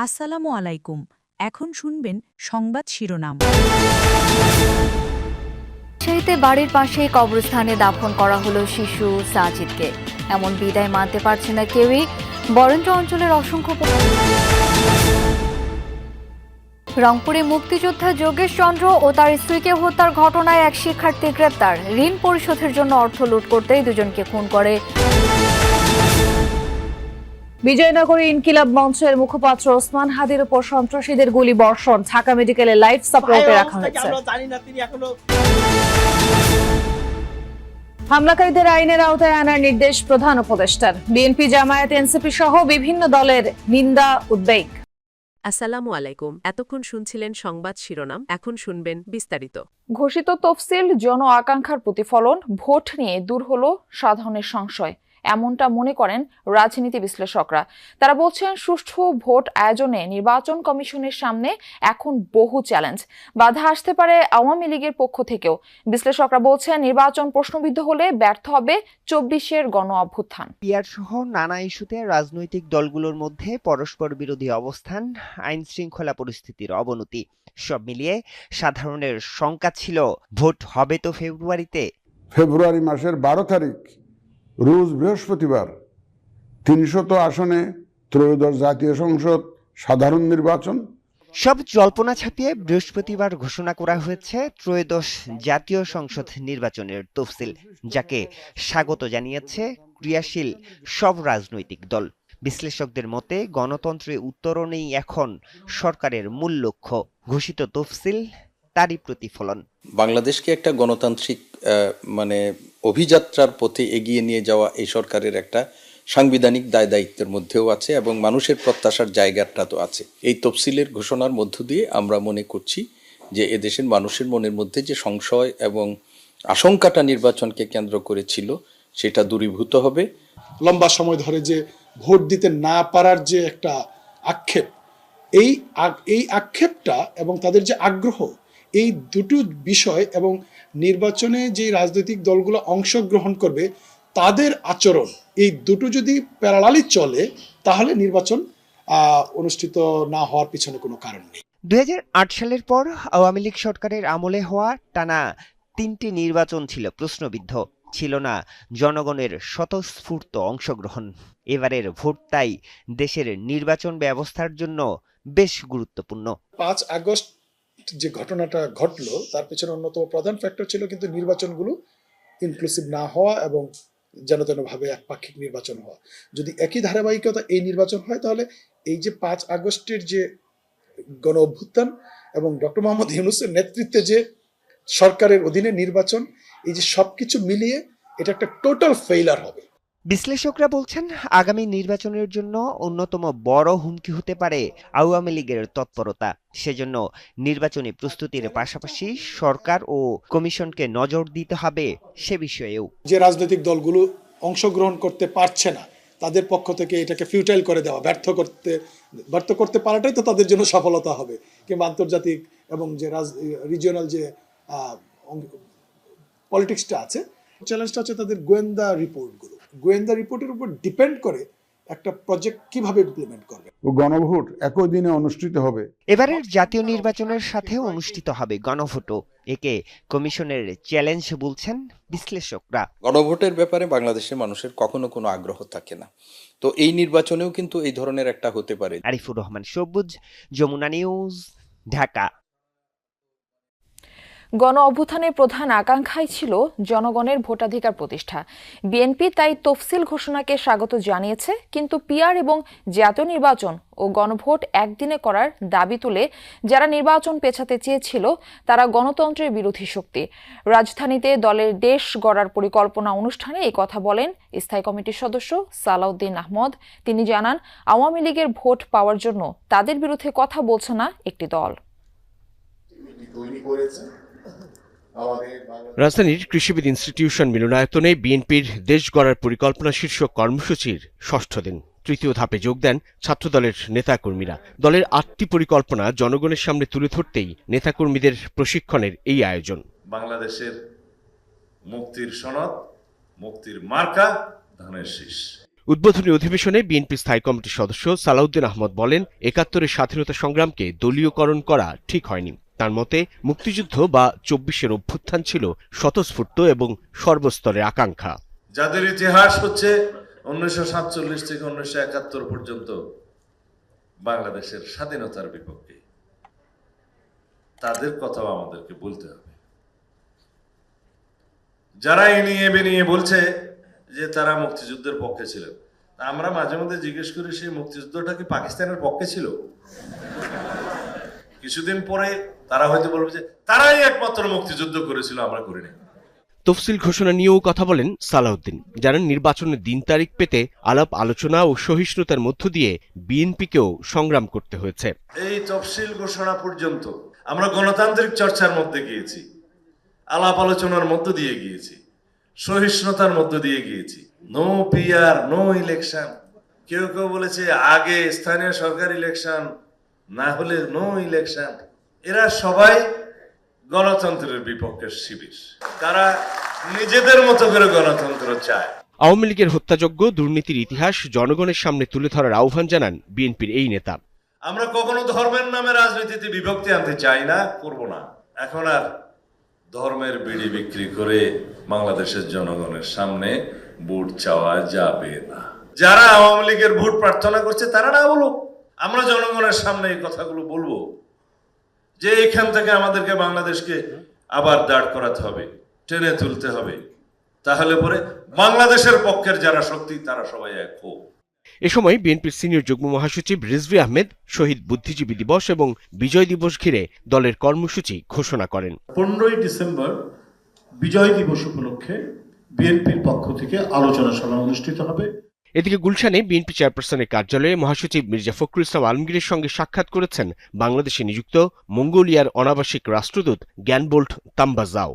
আসসালামু আলাইকুম। এখন শুনবেন সংবাদ শিরোনাম। রাজশাহীতে বাড়ির পাশে কবরস্থানে দাফন করা হলো শিশু সাজিদকে। এমন বিদায় মানতে পারছে না কেউই। বরেন্দ্র অঞ্চলের অসংখ্য রংপুরে মুক্তিযোদ্ধা যোগেশ চন্দ্র ও তার স্ত্রীকে হত্যার ঘটনায় এক শিক্ষার্থী গ্রেপ্তার। ঋণ পরিশোধের জন্য অর্থ লুট করতেই দুজনকে খুন করে। বিজয়নগরে ইনকিলাব মঞ্চের মুখপাত্র ওসমান হাদির উপর সন্ত্রাসীদের গুলি বর্ষণ, ঢাকা মেডিকেলে লাইফ সাপোর্টে রাখা হয়েছে। হামলাকারীদের আইনের আওতায় আনার নির্দেশ প্রধান উপদেষ্টার। বিএনপি, জামায়াত, এনসিপি সহ বিভিন্ন দলের নিন্দা উদ্বেগ। আসসালামু আলাইকুম। এতক্ষণ শুনছিলেন সংবাদ শিরোনাম, এখন শুনবেন বিস্তারিত। ঘোষিত তফসিল জন আকাঙ্ক্ষার প্রতিফলন, ভোট নিয়ে দূর হলো সাধারণের সংশয়, এমনটা মনে করেন রাজনীতি বিশ্লেষকরা। তারা বলছেন সুষ্ঠু ভোট আয়োজনে নির্বাচন কমিশনের সামনে এখন বহু চ্যালেঞ্জ, বাধা আসতে পারে আওয়ামী লীগের পক্ষ থেকেও। বিশ্লেষকরা বলছেন নির্বাচন প্রশ্নবিদ্ধ হলে ব্যর্থ হবে ২৪-এর গণ অভ্যুত্থান। পিয়ার সহ নানা ইস্যুতে রাজনৈতিক দলগুলোর মধ্যে পরস্পর বিরোধী অবস্থান, আইন শৃঙ্খলা পরিস্থিতির অবনতি, সব মিলিয়ে সাধারণের শঙ্কা ছিল ভোট হবে তো ফেব্রুয়ারিতে। ফেব্রুয়ারি মাসের ১২ তারিখ রোজ বৃহস্পতিবার ৩০০ আসনে ত্রয়োদশ জাতীয় সংসদ সাধারণ নির্বাচন। সব জল্পনা ছাপিয়ে বৃহস্পতিবার ঘোষণা করা হয়েছে ত্রয়োদশ জাতীয় সংসদ নির্বাচনের তফসিল, যাকে স্বাগত জানিয়েছে ক্রিয়াশীল সব রাজনৈতিক দল। বিশ্লেষকদের মতে গণতন্ত্রে উত্তরণেই এখন সরকারের মূল লক্ষ্য। ঘোষিত তফসিল তারই প্রতিফলন। বাংলাদেশকে একটা গণতান্ত্রিক অভিযাত্রার পথে এগিয়ে নিয়ে যাওয়া এই সরকারের একটা সাংবিধানিক দায় দায়িত্বের মধ্যেও আছে এবং মানুষের প্রত্যাশার জায়গাটা তো আছে। এই তফসিলের ঘোষণার মধ্য দিয়ে আমরা মনে করছি যে এদেশের মানুষের মনের মধ্যে যে সংশয় এবং আশঙ্কাটা নির্বাচনকে কেন্দ্র করে ছিল সেটা দূরীভূত হবে। লম্বা সময় ধরে যে ভোট দিতে না পারার যে একটা আক্ষেপ, এই আক্ষেপটা এবং তাদের যে আগ্রহ, এই দুটো বিষয় এবং নির্বাচনে যে রাজনৈতিক দলগুলো অংশগ্রহণ করবে তাদের আচরণ, এই দুটো যদি প্যারালালি চলে তাহলে নির্বাচন অনুষ্ঠিত না হওয়ার পিছনে কোনো কারণ নেই। ২০০৮ সালের পর আওয়ামী লীগ সরকারের আমলে হওয়া টানা ৩টি নির্বাচন ছিল প্রশ্নবিদ্ধ, ছিল না জনগণের স্বতঃস্ফূর্ত অংশগ্রহণ। এবারের ভোট তাই দেশের নির্বাচন ব্যবস্থার জন্য বেশ গুরুত্বপূর্ণ। ৫ আগস্ট যে ঘটনাটা ঘটলো তার পেছনে অন্যতম প্রধান ফ্যাক্টর ছিল কিন্তু নির্বাচনগুলো ইনক্লুসিভ না হওয়া এবং যেন তেনভাবে একপাক্ষিক নির্বাচন হওয়া। যদি একই ধারাবাহিকতা এই নির্বাচন হয় তাহলে এই যে ৫ আগস্টের যে গণ অভ্যুত্থান এবং ডক্টর মোহাম্মদ ইউনূসের নেতৃত্বে যে সরকারের অধীনে নির্বাচন, এই যে সবকিছু মিলিয়ে এটা একটা টোটাল ফেইলার হবে। বিশ্লেষকরা বলছেন আগামী নির্বাচনের জন্য অন্যতম বড় হুমকি হতে পারে আওয়ামী লীগের তৎপরতা। সেজন্য নির্বাচনী প্রস্তুতির পাশাপাশি সরকার ও কমিশনকে নজর দিতে হবে সে বিষয়েও। যে রাজনৈতিক দলগুলো অংশগ্রহণ করতে পারছে না তাদের পক্ষ থেকে এটাকে ফিউটাইল করে দেওয়া, ব্যর্থ করতে পারাটাই তো তাদের জন্য সফলতা হবে। কিংবা আন্তর্জাতিক এবং যে রিজিওনাল যে পলিটিক্সটা আছে, চ্যালেঞ্জটা হচ্ছে তাদের গোয়েন্দা রিপোর্টের উপর ডিপেন্ড করে একটা প্রজেক্ট কিভাবে ইমপ্লিমেন্ট করবে। গণভোট একই দিনে অনুষ্ঠিত হবে। এবারের জাতীয় নির্বাচনের সাথে অনুষ্ঠিত হবে গণভোটও। একে কমিশনের চ্যালেঞ্জ বলছেন বিশ্লেষকরা। গণভোটের ব্যাপারে বাংলাদেশের মানুষের কখনো কোনো আগ্রহ থাকে না, তো এই নির্বাচনেও কিন্তু এই ধরনের একটা হতে পারে। আরিফুর রহমান সবুজ, যমুনা নিউজ, ঢাকা। গণ অভ্যুত্থানের প্রধান আকাঙ্ক্ষাই ছিল জনগণের ভোটাধিকার প্রতিষ্ঠা। বিএনপি তাই তফসিল ঘোষণাকে স্বাগত জানিয়েছে, কিন্তু পিআর এবং জাতীয় নির্বাচন ও গণভোট একদিনে করার দাবি তুলে যারা নির্বাচন পেছাতে চেয়েছিল তারা গণতন্ত্রের বিরোধী শক্তি। রাজধানীতে দলের দেশ গড়ার পরিকল্পনা অনুষ্ঠানে এই কথা বলেন স্থায়ী কমিটির সদস্য সালাউদ্দিন আহমদ। তিনি জানান, আওয়ামী লীগের ভোট পাওয়ার জন্য তাদের বিরুদ্ধে কথা বলছে না একটি দল। রাজধানীর কৃষিবিদ ইনস্টিটিউশন মিলনায়তনে বিএনপির দেশ গড়ার পরিকল্পনা শীর্ষক কর্মসূচির ৬ষ্ঠ দিন। তৃতীয় ধাপে যোগ দেন ছাত্রদলের নেতাকর্মীরা। দলের ৮টি পরিকল্পনা জনগণের সামনে তুলে ধরতেই নেতাকর্মীদের প্রশিক্ষণের এই আয়োজন। বাংলাদেশের মুক্তির সনদ, মুক্তির মার্কা, ধানের শীষ। উদ্বোধনী অধিবেশনে বিএনপি স্থায়ী কমিটির সদস্য সালাউদ্দিন আহমদ বলেন, ৭১-এর স্বাধীনতা সংগ্রামকে দলীয়করণ করা ঠিক হয়নি। তার মতে মুক্তিযুদ্ধ বা ২৪-এর অভ্যুত্থান ছিল স্বতঃস্ফূর্ত এবং সর্বস্তরের আকাঙ্ক্ষা। যাদের ইতিহাস হচ্ছে ১৯৪৭ থেকে ১৯৭১ পর্যন্ত বাংলাদেশের স্বাধীনতার বিপক্ষে, তাদের কথাও আমাদেরকে বলতে হবে। যারা এ নিয়ে বলছে যে তারা মুক্তিযুদ্ধের পক্ষে ছিলেন, আমরা মাঝে মধ্যে জিজ্ঞেস করি সেই মুক্তিযুদ্ধটা কি পাকিস্তানের পক্ষে ছিল? কিছুদিন পরে তারা হয়তো বলবে যে তারাই একমাত্র মুক্তিযুদ্ধ করেছিল, আমরা করিনি। তফসিল ঘোষণা নিয়েও কথা বলেন সালাউদ্দিন, জানান নির্বাচনের দিন তারিখ পেতে আলাপ আলোচনা ও সহিষ্ণুতার মধ্য দিয়ে বিএনপিকেও সংগ্রাম করতে হয়েছে। এই তফসিল ঘোষণা পর্যন্ত আমরা গণতান্ত্রিক চর্চার মধ্যে গিয়েছি, আলাপ আলোচনার মধ্য দিয়ে গিয়েছি, সহিষ্ণুতার মধ্য দিয়ে গিয়েছি। No PR, no election. কেউ বলেছে আগে স্থানীয় সরকার ইলেকশন, না হলে নো ইলেকশন। এরা সবাই গণতন্ত্রের বিপক্ষের শিবির, তারা নিজেদের মতো করে গণতন্ত্র চায়। আওয়ামী লীগের হত্যাযজ্ঞ, দুর্নীতির ইতিহাস জনগণের সামনে তুলে ধরার আহ্বান জানান বিএনপির এই নেতা। আমরা কখনো ধর্মের নামে রাজনীতিতে বিভক্তি আনতে চাই না, করব না। এখন আর ধর্মের বিড়ি বিক্রি করে বাংলাদেশের জনগণের সামনে ভোট চাওয়া যাবে না। যারা আওয়ামী লীগের ভোট প্রার্থনা করছে তারা না বলুক, আমরা জনগণের সামনে এই কথাগুলো বলবো যে এখান থেকে আমাদেরকে বাংলাদেশকে আবার দাঁড় করাতে হবে, টেনে তুলতে হবে। তাহলে পরে বাংলাদেশের পক্ষের যারা শক্তি তারা সবাই এক হোক। এ সময় বিএনপির সিনিয়র যুগ্ম মহাসচিব রিজভী আহমেদ শহীদ বুদ্ধিজীবী দিবস এবং বিজয় দিবস ঘিরে দলের কর্মসূচি ঘোষণা করেন। 15ই ডিসেম্বর বিজয় দিবস উপলক্ষে বিএনপির পক্ষ থেকে আলোচনা সভা অনুষ্ঠিত হবে। এদিকে গুলশানে বিএনপি চেয়ারপারসনের কার্যালয়ে মহাসচিব মির্জা ফখরুল ইসলাম আলমগীরের সঙ্গে সাক্ষাৎ করেছেন বাংলাদেশে নিযুক্ত মঙ্গোলিয়ার অনাবাসিক রাষ্ট্রদূত জ্ঞানবোল্ট তাম্বাজাও।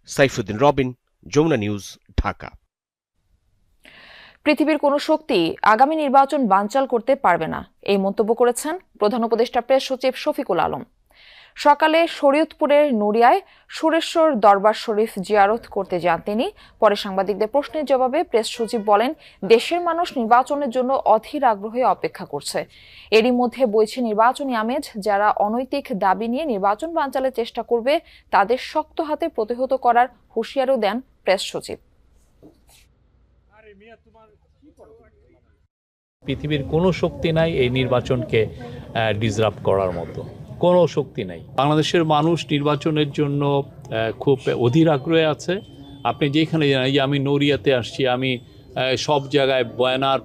সাইফুদ্দিন রবিন, যমুনা নিউজ, ঢাকা। পৃথিবীর কোনো শক্তি আগামী নির্বাচন বানচাল করতে পারবে না, এই মন্তব্য করেছেন প্রধান উপদেষ্টা প্রেস সচিব শফিকুল আলম। সকালে শরীয়তপুরের নুরিয়ায় সুরেশ্বর দরবার শরীফ জিয়ারত করতে যান তিনি। পরে সাংবাদিকদের প্রশ্নের জবাবে প্রেস সচিব বলেন, দেশের মানুষ নির্বাচনের জন্য অধীর আগ্রহে অপেক্ষা করছে। এরই মধ্যে বইছে নির্বাচনী আমেজ। যারা অনৈতিক দাবি নিয়ে নির্বাচন বানচালের চেষ্টা করবে তাদের শক্ত হাতে প্রতিহত করার হুঁশিয়ারও দেন প্রেস সচিব। পৃথিবীর কোনো শক্তি নাই এই নির্বাচনকে ডিসরাপ্ট করার মতো, কোনো শক্তি নাই। বাংলাদেশের মানুষ নির্বাচনের জন্য খুব অধীর আগ্রহে আছে। আপনি যেখানে জানেন, আমি নড়িয়াতে আসছি, আমি সব জায়গায় বয়ানার